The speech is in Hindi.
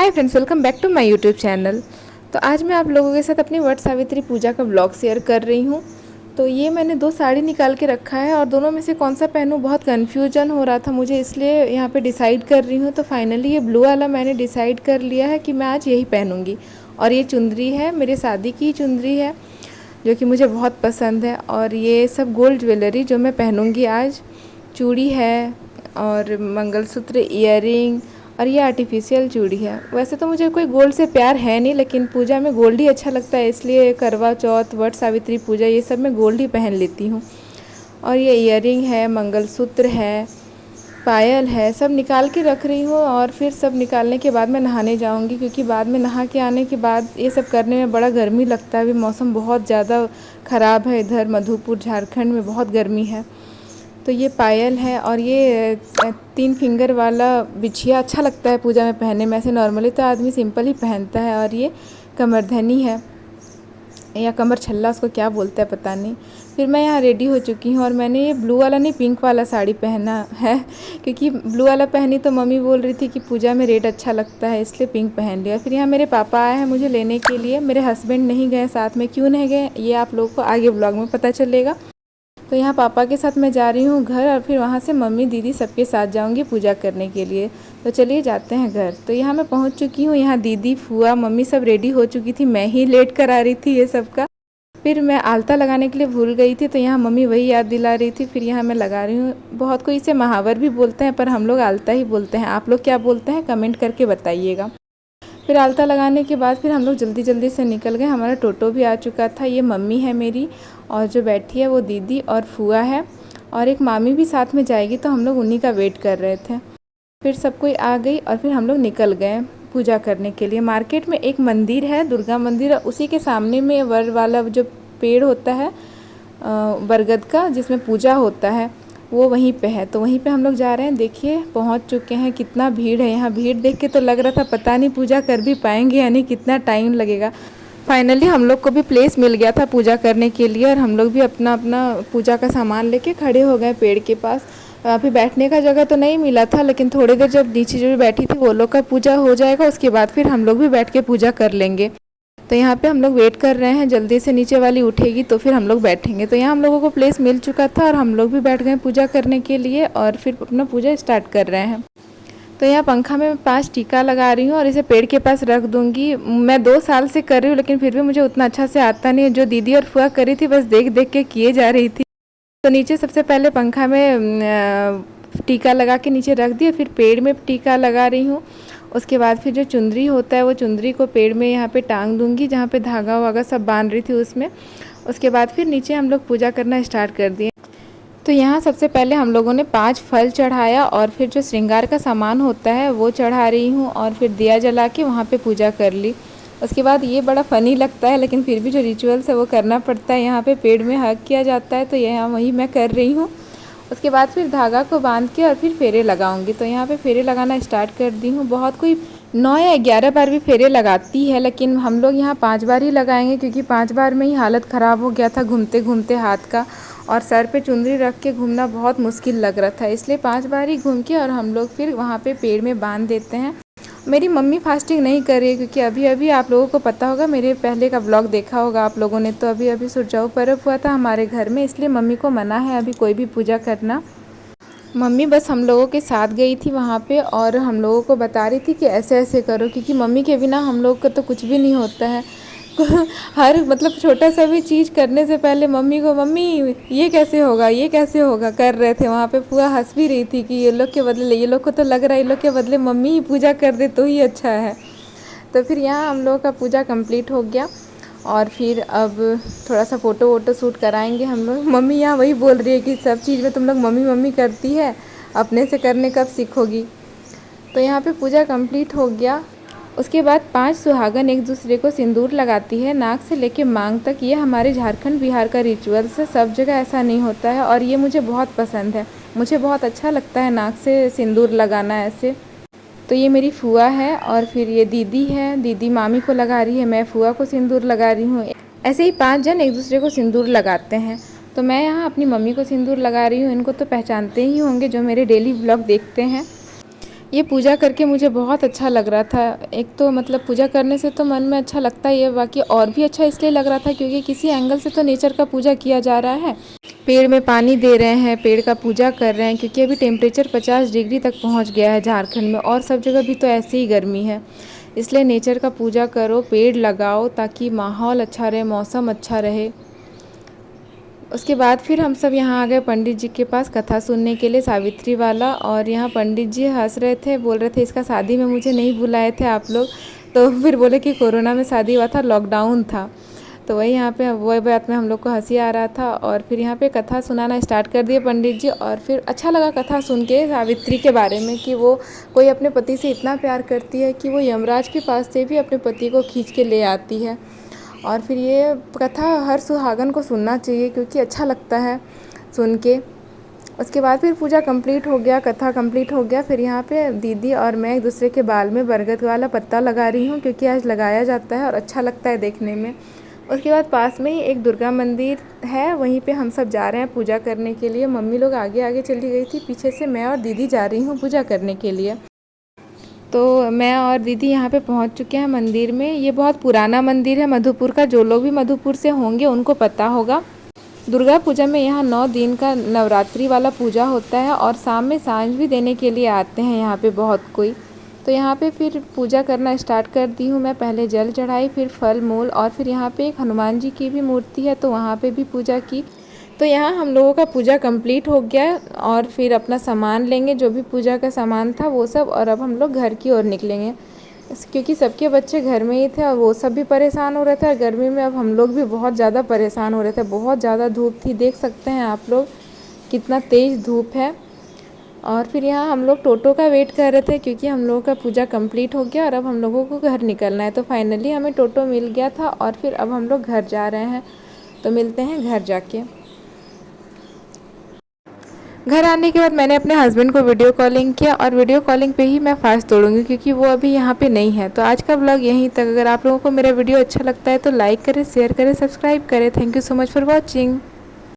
Hi friends, welcome back to my YouTube channel. तो आज मैं आप लोगों के साथ अपनी वट सावित्री पूजा का व्लॉग शेयर कर रही हूँ। तो ये मैंने दो साड़ी निकाल के रखा है और दोनों में से कौन सा पहनूँ, बहुत कन्फ्यूजन हो रहा था मुझे, इसलिए यहाँ पे डिसाइड कर रही हूँ। तो फाइनली ये ब्लू वाला मैंने डिसाइड कर लिया है कि मैं आज यही पहनूँगी। और ये चुंदरी है, मेरे शादी की चुंदरी है जो कि मुझे बहुत पसंद है। और ये सब गोल्ड ज्वेलरी जो मैं पहनूँगी आज, चूड़ी है और मंगलसूत्र, ईयरिंग, और ये आर्टिफिशियल चूड़ी है। वैसे तो मुझे कोई गोल्ड से प्यार है नहीं, लेकिन पूजा में गोल्ड ही अच्छा लगता है, इसलिए करवा चौथ, वट सावित्री पूजा, ये सब मैं गोल्ड ही पहन लेती हूँ। और ये ईयरिंग है, मंगलसूत्र है, पायल है, सब निकाल के रख रही हूँ। और फिर सब निकालने के बाद मैं नहाने जाऊँगी, क्योंकि बाद में नहा के आने के बाद ये सब करने में बड़ा गर्मी लगता है। अभी मौसम बहुत ज़्यादा ख़राब है, इधर मधुपुर झारखंड में बहुत गर्मी है। तो ये पायल है और ये 3 फिंगर वाला बिछिया अच्छा लगता है पूजा में पहनने में। ऐसे नॉर्मली तो आदमी सिंपल ही पहनता है। और ये कमरधनी है या कमर छल्ला, उसको क्या बोलता है पता नहीं। फिर मैं यहाँ रेडी हो चुकी हूँ और मैंने ये ब्लू वाला नहीं, पिंक वाला साड़ी पहना है, क्योंकि ब्लू वाला पहनी तो मम्मी बोल रही थी कि पूजा में रेड अच्छा लगता है, इसलिए पिंक पहन लिया। फिर यहाँ मेरे पापा आए हैं मुझे लेने के लिए, मेरे हस्बैंड नहीं गए साथ में। क्यों नहीं गए ये आप लोगों को आगे ब्लॉग में पता चलेगा। तो यहाँ पापा के साथ मैं जा रही हूँ घर, और फिर वहाँ से मम्मी दीदी सबके साथ जाऊँगी पूजा करने के लिए। तो चलिए जाते हैं घर। तो यहाँ मैं पहुँच चुकी हूँ, यहाँ दीदी, फुआ, मम्मी सब रेडी हो चुकी थी, मैं ही लेट कर आ रही थी ये सब का। फिर मैं आलता लगाने के लिए भूल गई थी, तो यहाँ मम्मी वही याद दिला रही थी। फिर यहाँ मैं लगा रही हूँ। बहुत कोई इसे महावर भी बोलते हैं, पर हम लोग आलता ही बोलते हैं। आप लोग क्या बोलते हैं कमेंट करके बताइएगा। फिर आलता लगाने के बाद फिर हम लोग जल्दी जल्दी से निकल गए। हमारा टोटो भी आ चुका था। ये मम्मी है मेरी, और जो बैठी है वो दीदी और फुआ है, और एक मामी भी साथ में जाएगी, तो हम लोग उन्हीं का वेट कर रहे थे। फिर सब कोई आ गई और फिर हम लोग निकल गए पूजा करने के लिए। मार्केट में एक मंदिर है, दुर्गा मंदिर, उसी के सामने में वर वाला जो पेड़ होता है बरगद का, जिसमें पूजा होता है, वो वहीं पे है। तो वहीं पे हम लोग जा रहे हैं। देखिए पहुंच चुके हैं। कितना भीड़ है यहाँ, भीड़ देख के तो लग रहा था पता नहीं पूजा कर भी पाएंगे यानी कितना टाइम लगेगा। फाइनली हम लोग को भी प्लेस मिल गया था पूजा करने के लिए, और हम लोग भी अपना अपना पूजा का सामान लेके खड़े हो गए पेड़ के पास। अभी बैठने का जगह तो नहीं मिला था, लेकिन थोड़ी देर जब नीचे जो बैठी थी वो लोग का पूजा हो जाएगा, उसके बाद फिर हम लोग भी बैठ के पूजा कर लेंगे। तो यहाँ पे हम लोग वेट कर रहे हैं, जल्दी से नीचे वाली उठेगी तो फिर हम लोग बैठेंगे। तो यहाँ हम लोगों को प्लेस मिल चुका था और हम लोग भी बैठ गए पूजा करने के लिए, और फिर अपना पूजा स्टार्ट कर रहे हैं। तो यहाँ पंखा में 5 टीका लगा रही हूँ और इसे पेड़ के पास रख दूँगी। मैं 2 साल से कर रही हूँ, लेकिन फिर भी मुझे उतना अच्छा से आता नहीं है। जो दीदी और फुआ करी थी बस देख देख के किए जा रही थी। तो नीचे सबसे पहले पंखा में टीका लगा के नीचे रख दिया, फिर पेड़ में टीका लगा रही हूँ। उसके बाद फिर जो चुंदरी होता है वो चुंदरी को पेड़ में यहाँ पे टांग दूँगी, जहाँ पे धागा वागा सब बांध रही थी उसमें। उसके बाद फिर नीचे हम लोग पूजा करना स्टार्ट कर दिए। तो यहाँ सबसे पहले हम लोगों ने 5 फल चढ़ाया, और फिर जो श्रृंगार का सामान होता है वो चढ़ा रही हूँ, और फिर दिया जला के वहाँ पे पूजा कर ली। उसके बाद ये बड़ा फ़नी लगता है, लेकिन फिर भी जो रिचुअल्स है वो करना पड़ता है। यहाँ पे पेड़ में हग किया जाता है, तो यहाँ वही मैं कर रही हूँ। उसके बाद फिर धागा को बांध के और फिर फेरे लगाऊंगी। तो यहाँ पे फेरे लगाना स्टार्ट कर दी हूँ। बहुत कोई 9 या 11 बार भी फेरे लगाती है, लेकिन हम लोग यहाँ 5 बार ही लगाएंगे, क्योंकि 5 बार में ही हालत ख़राब हो गया था घूमते घूमते हाथ का, और सर पे चुंदरी रख के घूमना बहुत मुश्किल लग रहा था, इसलिए 5 बार ही घूम के और हम लोग फिर वहाँ पे पेड़ में बांध देते हैं। मेरी मम्मी फास्टिंग नहीं कर रही है, क्योंकि अभी अभी आप लोगों को पता होगा, मेरे पहले का ब्लॉग देखा होगा आप लोगों ने, तो अभी अभी सुरजाऊ पर्व हुआ था हमारे घर में, इसलिए मम्मी को मना है अभी कोई भी पूजा करना। मम्मी बस हम लोगों के साथ गई थी वहाँ पे, और हम लोगों को बता रही थी कि ऐसे ऐसे करो, क्योंकि मम्मी के बिना हम लोग का तो कुछ भी नहीं होता है। हर मतलब छोटा सा भी चीज़ करने से पहले मम्मी को, मम्मी ये कैसे होगा, ये कैसे होगा, कर रहे थे। वहाँ पे पूरा हंस भी रही थी कि ये लोग के बदले, ये लोग को तो लग रहा है ये लोग के बदले मम्मी ही पूजा कर दे तो ही अच्छा है। तो फिर यहाँ हम लोगों का पूजा कंप्लीट हो गया, और फिर अब थोड़ा सा फ़ोटो वोटो शूट कराएंगे हम लोग। मम्मी यहाँ वही बोल रही है कि सब चीज़ में तुम लोग मम्मी मम्मी करती है, अपने से करने कब सीखोगी। तो यहाँ पे पूजा कंप्लीट हो गया। उसके बाद 5 सुहागन एक दूसरे को सिंदूर लगाती है, नाक से लेके मांग तक। ये हमारे झारखंड बिहार का रिचुअल्स है, सब जगह ऐसा नहीं होता है, और ये मुझे बहुत पसंद है। मुझे बहुत अच्छा लगता है नाक से सिंदूर लगाना ऐसे। तो ये मेरी फुआ है, और फिर ये दीदी है, दीदी मामी को लगा रही है, मैं फुआ को सिंदूर लगा रही हूँ। ऐसे ही 5 जन एक दूसरे को सिंदूर लगाते हैं। तो मैं यहाँ अपनी मम्मी को सिंदूर लगा रही हूँ। इनको तो पहचानते ही होंगे जो मेरे डेली ब्लॉग देखते हैं। ये पूजा करके मुझे बहुत अच्छा लग रहा था। एक तो मतलब पूजा करने से तो मन में अच्छा लगता ही है, बाकी और भी अच्छा इसलिए लग रहा था क्योंकि किसी एंगल से तो नेचर का पूजा किया जा रहा है। पेड़ में पानी दे रहे हैं, पेड़ का पूजा कर रहे हैं, क्योंकि अभी टेम्परेचर 50 डिग्री तक पहुंच गया है झारखंड में, और सब जगह भी तो ऐसे ही गर्मी है। इसलिए नेचर का पूजा करो, पेड़ लगाओ, ताकि माहौल अच्छा रहे, मौसम अच्छा रहे। उसके बाद फिर हम सब यहाँ आ गए पंडित जी के पास कथा सुनने के लिए, सावित्री वाला। और यहाँ पंडित जी हंस रहे थे, बोल रहे थे इसका शादी में मुझे नहीं बुलाए थे आप लोग। तो फिर बोले कि कोरोना में शादी हुआ था, लॉकडाउन था। तो वही यहाँ पे वही बात में हम लोग को हंसी आ रहा था। और फिर यहाँ पे कथा सुनाना स्टार्ट कर दिए पंडित जी। और फिर अच्छा लगा कथा सुन के सावित्री के बारे में, कि वो कोई अपने पति से इतना प्यार करती है कि वो यमराज के पास से भी अपने पति को खींच के ले आती है। और फिर ये कथा हर सुहागन को सुनना चाहिए, क्योंकि अच्छा लगता है सुन के। उसके बाद फिर पूजा कंप्लीट हो गया, कथा कंप्लीट हो गया। फिर यहाँ पे दीदी और मैं एक दूसरे के बाल में बरगद वाला पत्ता लगा रही हूँ, क्योंकि आज लगाया जाता है और अच्छा लगता है देखने में। उसके बाद पास में ही एक दुर्गा मंदिर है, वहीं पे हम सब जा रहे हैं पूजा करने के लिए। मम्मी लोग आगे आगे चली गई थी, पीछे से मैं और दीदी जा रही हूँ पूजा करने के लिए। तो मैं और दीदी यहाँ पे पहुँच चुके हैं मंदिर में। ये बहुत पुराना मंदिर है मधुपुर का, जो लोग भी मधुपुर से होंगे उनको पता होगा। दुर्गा पूजा में यहाँ 9 दिन का नवरात्रि वाला पूजा होता है, और शाम में सांझ भी देने के लिए आते हैं यहाँ पे बहुत कोई। तो यहाँ पे फिर पूजा करना स्टार्ट कर दी हूँ मैं। पहले जल चढ़ाई, फिर फल मूल, और फिर यहाँ पे एक हनुमान जी की भी मूर्ति है, तो वहाँ पे भी पूजा की। तो यहाँ हम लोगों का पूजा कंप्लीट हो गया, और फिर अपना सामान लेंगे, जो भी पूजा का सामान था वो सब, और अब हम लोग घर की ओर निकलेंगे। क्योंकि सबके बच्चे घर में ही थे और वो सब भी परेशान हो रहे थे, और गर्मी में अब हम लोग भी बहुत ज़्यादा परेशान हो रहे थे। बहुत ज़्यादा धूप थी, देख सकते हैं आप लोग कितना तेज़ धूप है। और फिर यहाँ हम लोग टोटो का वेट कर रहे थे, क्योंकि हम लोगों का पूजा कंप्लीट हो गया और अब हम लोगों को घर निकलना है। तो फाइनली हमें टोटो मिल गया था, और फिर अब हम लोग घर जा रहे हैं। तो मिलते हैं घर जाके। घर आने के बाद मैंने अपने हस्बैंड को वीडियो कॉलिंग किया, और वीडियो कॉलिंग पे ही मैं फास्ट तोड़ूंगी, क्योंकि वो अभी यहाँ पे नहीं है। तो आज का ब्लॉग यहीं तक। अगर आप लोगों को मेरा वीडियो अच्छा लगता है तो लाइक करें, शेयर करें, सब्सक्राइब करें। Thank you so much for watching.